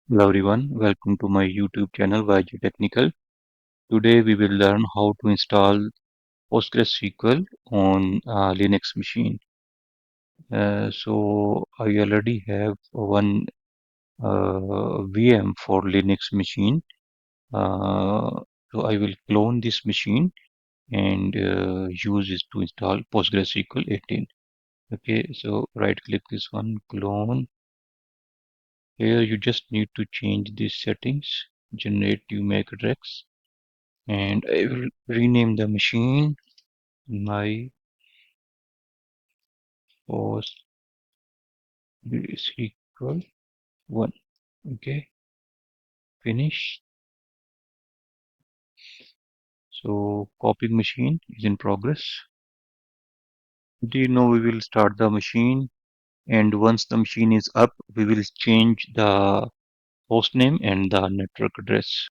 Hello everyone, welcome to my YouTube channel YG Technical. Today we will learn how to install PostgreSQL on a Linux machine. So I already have one VM for Linux machine. So I will clone this machine and use it to install PostgreSQL 18. Okay, so right click this one, clone. Here you just need to change these settings, generate new MAC address, and I will rename the machine my post is equal 1. Okay, finish. So copying machine is in progress. Do you know we will start the machine, and once the machine is up we will change the host name and the network address.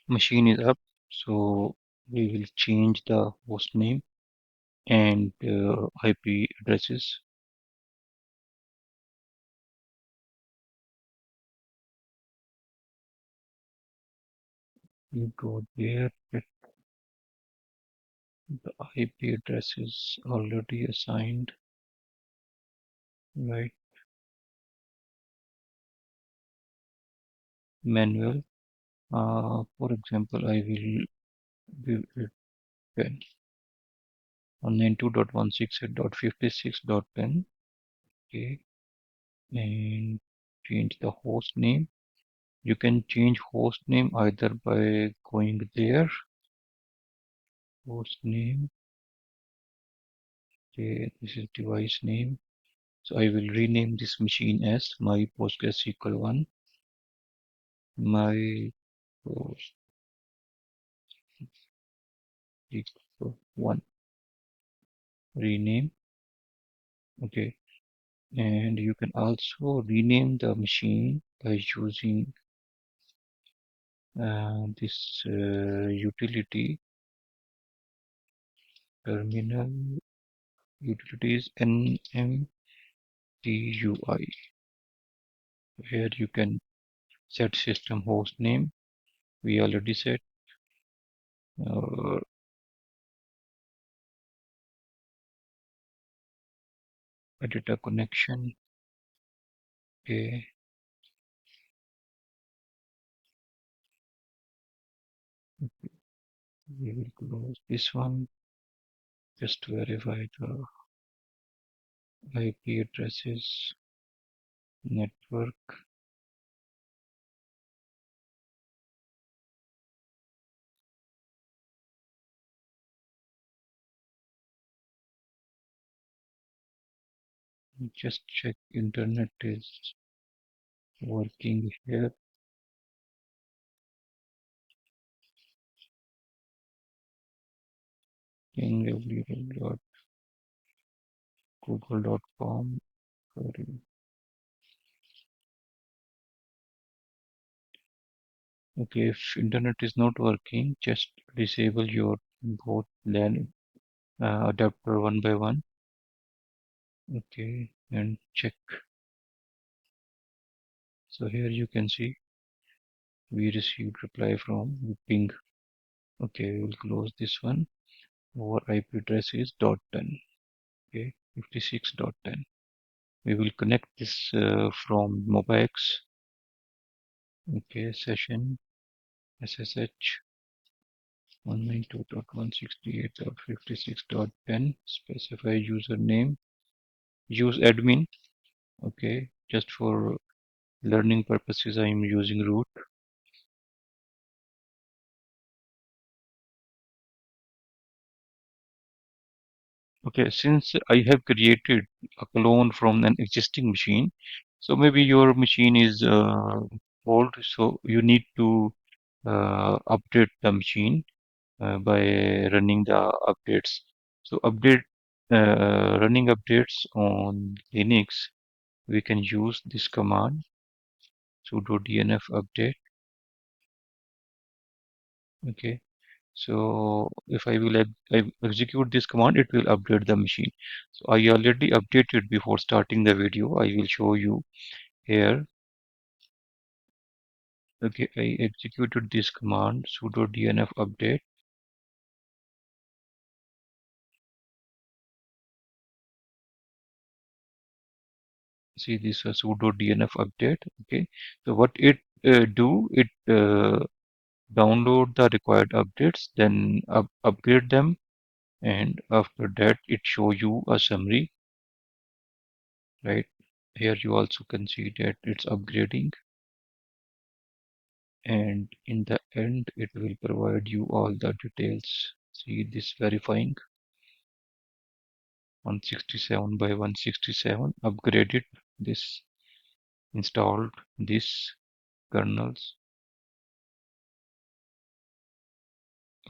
Machine is up, so we will change the host name and IP addresses. You go there, the IP address is already assigned, right? Manual. For example, I will give it 10 on 92.168.56.10. Okay, and change the host name. You can change host name either by going there, host name. Okay, this is device name. So I will rename this machine as my PostgreSQL 1, my PostgreSQL 1 rename. Okay, and you can also rename the machine by using this utility terminal utilities nmtui, where you can set system host name. We already set uh, data connection. Okay, we will close this one. Just verify the IP addresses, network. Just check internet is working here. In www.google.com. Okay, if internet is not working, just disable your both LAN adapter one by one. Okay, and check. So here you can see we received reply from ping. Okay, we'll close this one. Our IP address is .10. Okay, 56.10. We will connect this from MobiX. Okay, session SSH 192.168.56.10. Specify username. Use admin. Okay, just for learning purposes, I am using root. Okay, since I have created a clone from an existing machine, so maybe your machine is old, so you need to update the machine by running the updates. So running updates on Linux, we can use this command sudo dnf update. Okay, So if I execute this command, it will update the machine. So I already updated before starting the video. I will show you here. Okay, I executed this command sudo dnf update. See this sudo dnf update. Okay, so what it do, it download the required updates, then upgrade them, and after that it show you a summary. Right here you also can see that it's upgrading, and in the end it will provide you all the details. See this verifying 167 by 167 upgraded this, installed this kernels.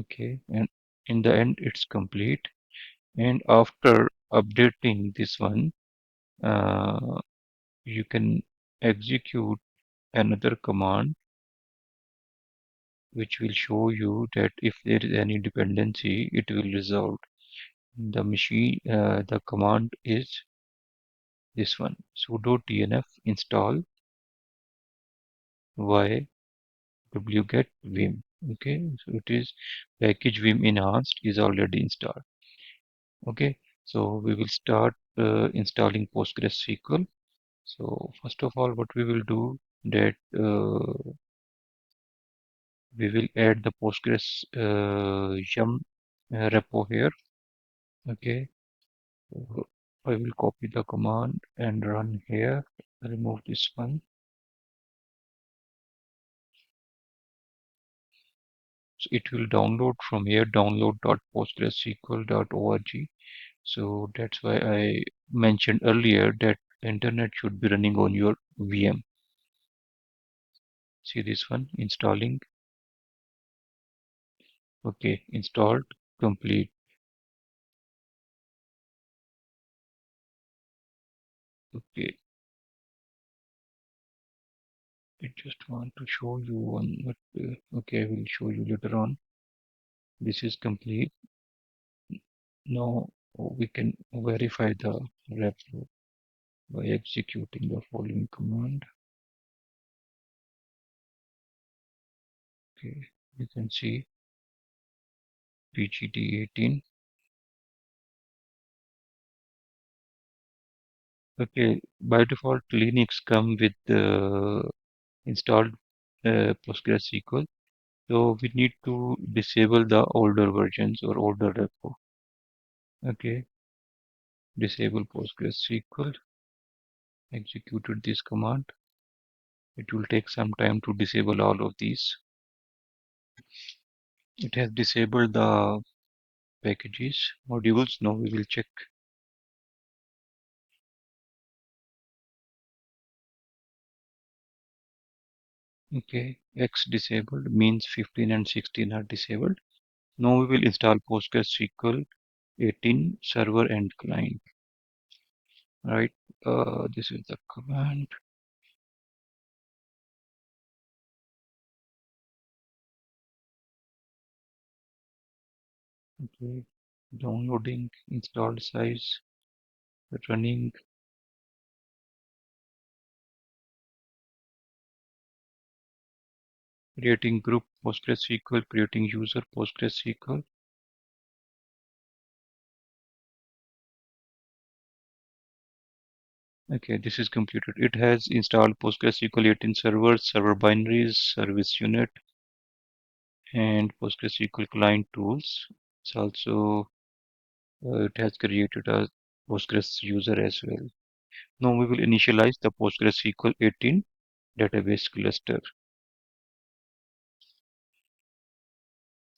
Okay, and in the end it's complete. And after updating this one, uh, you can execute another command which will show you that if there is any dependency, it will resolve. The machine, the command is this one, sudo tnf install y wget vim. Okay, so it is package vim enhanced is already installed. Okay, so we will start installing PostgreSQL. So first of all, what we will do that we will add the Postgres yum repo here. Okay, so I will copy the command and run here. Remove this one. So it will download from here, download.postgresql.org. So that's why I mentioned earlier that the internet should be running on your VM. See this one, installing. Okay, installed, complete. Okay, I just want to show you one, but okay, I will show you later on. This is complete. Now we can verify the repo by executing the following command. Okay, you can see pgd18. Okay, by default, Linux come with installed PostgreSQL. So we need to disable the older versions or older repo. Okay, disable PostgreSQL. Executed this command. It will take some time to disable all of these. It has disabled the packages, modules. Now we will check. Okay, X disabled means 15 and 16 are disabled. Now we will install PostgreSQL 18 server and client. Right, this is the command. Okay, downloading, installed size, running. Creating group PostgreSQL, creating user PostgreSQL. Okay, this is completed. It has installed PostgreSQL 18 servers, server binaries, service unit, and PostgreSQL client tools. It's also it has created a Postgres user as well. Now we will initialize the PostgreSQL 18 database cluster.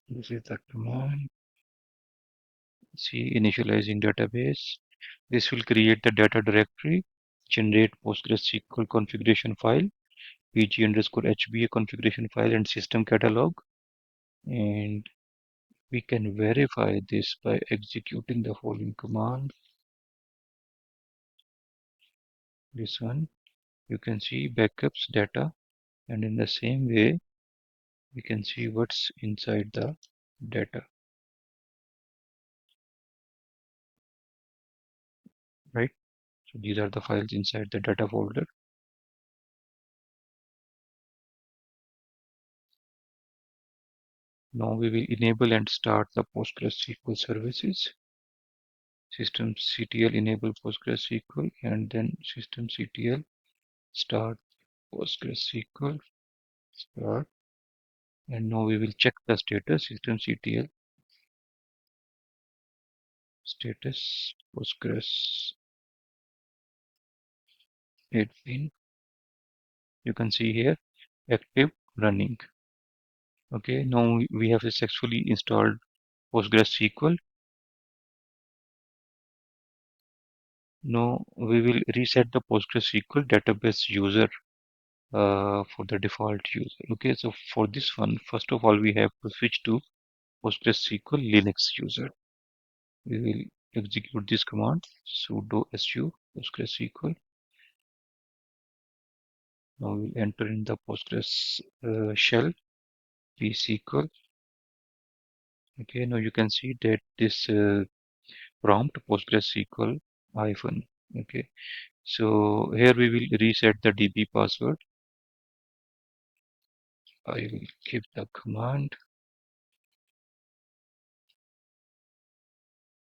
This is the command. See, initializing database. This will create the data directory, generate PostgreSQL configuration file, pg underscore hba configuration file, and system catalog. And we can verify this by executing the following command. This one, you can see backups data, and in the same way, we can see what's inside the data, right? So these are the files inside the data folder. Now we will enable and start the PostgreSQL services. Systemctl enable PostgreSQL and then systemctl start PostgreSQL start. And now we will check the status systemctl status Postgres 18. You can see here active running. Okay, now we have successfully installed PostgreSQL. Now we will reset the PostgreSQL database user for the default user. Okay, so for this one, first of all, we have to switch to PostgreSQL Linux user. We will execute this command sudo su PostgreSQL. Now we'll enter in the Postgres shell psql. Okay, now you can see that this prompt PostgreSQL hyphen. Okay, so here we will reset the DB password. I will give the command.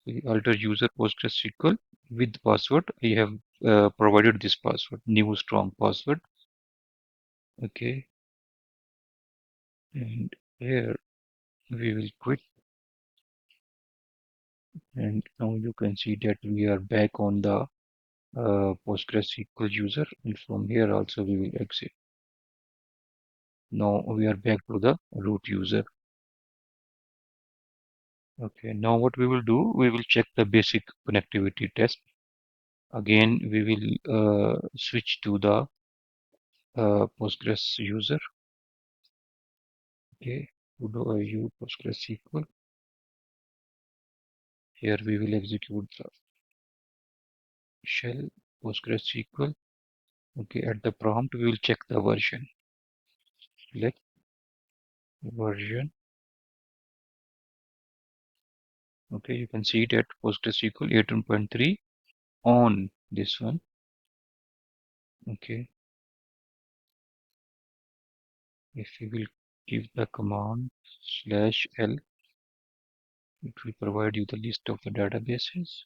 We alter user PostgreSQL with password. I have provided this password, new strong password. Okay, and here we will quit. And now you can see that we are back on the PostgreSQL user, and from here also we will exit. Now we are back to the root user. Okay, now what we will do, we will check the basic connectivity test. Again, we will switch to the Postgres user. Okay, sudo iu PostgreSQL. Here we will execute the shell PostgreSQL. Okay, at the prompt we will check the version. Select version. Okay, you can see that PostgreSQL 18.3 on this one. Okay, if we will give the command /l, it will provide you the list of the databases.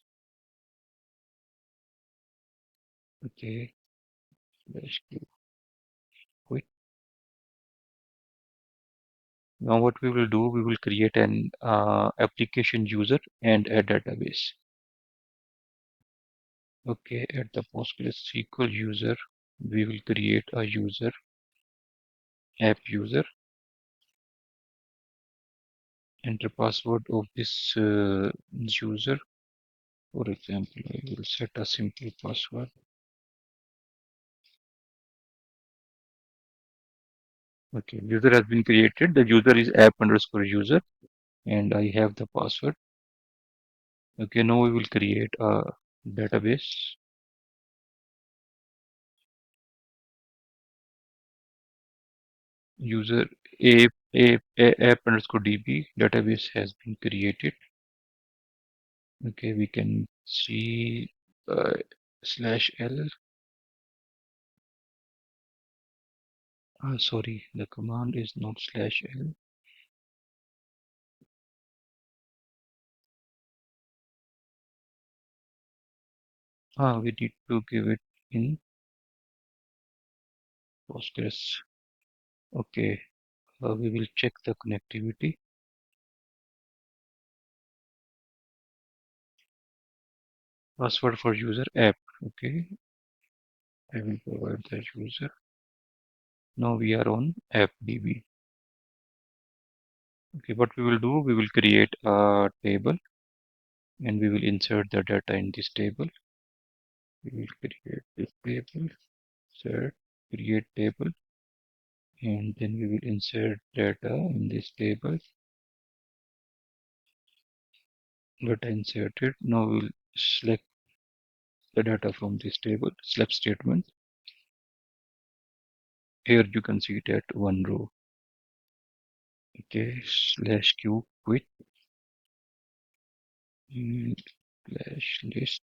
Okay, /q quit. Now what we will do, we will create an application user and a database. Okay, at the PostgreSQL user, we will create a user, app user, enter password of this user. For example, I will set a simple password. Okay, user has been created. The user is app underscore user, and I have the password. Okay, now we will create a database. User app underscore db database has been created. Okay, we can see /l. Sorry, the command is not /l. We need to give it in Postgres. Okay, we will check the connectivity. Password for user app. Okay, I will provide the user. Now we are on appdb. Okay, what we will do, we will create a table and we will insert the data in this table. We will create this table, insert, create table, and then we will insert data in this table. Data inserted. Now we will select the data from this table, select statement. Here you can see that one row. Okay, slash q quit and slash list.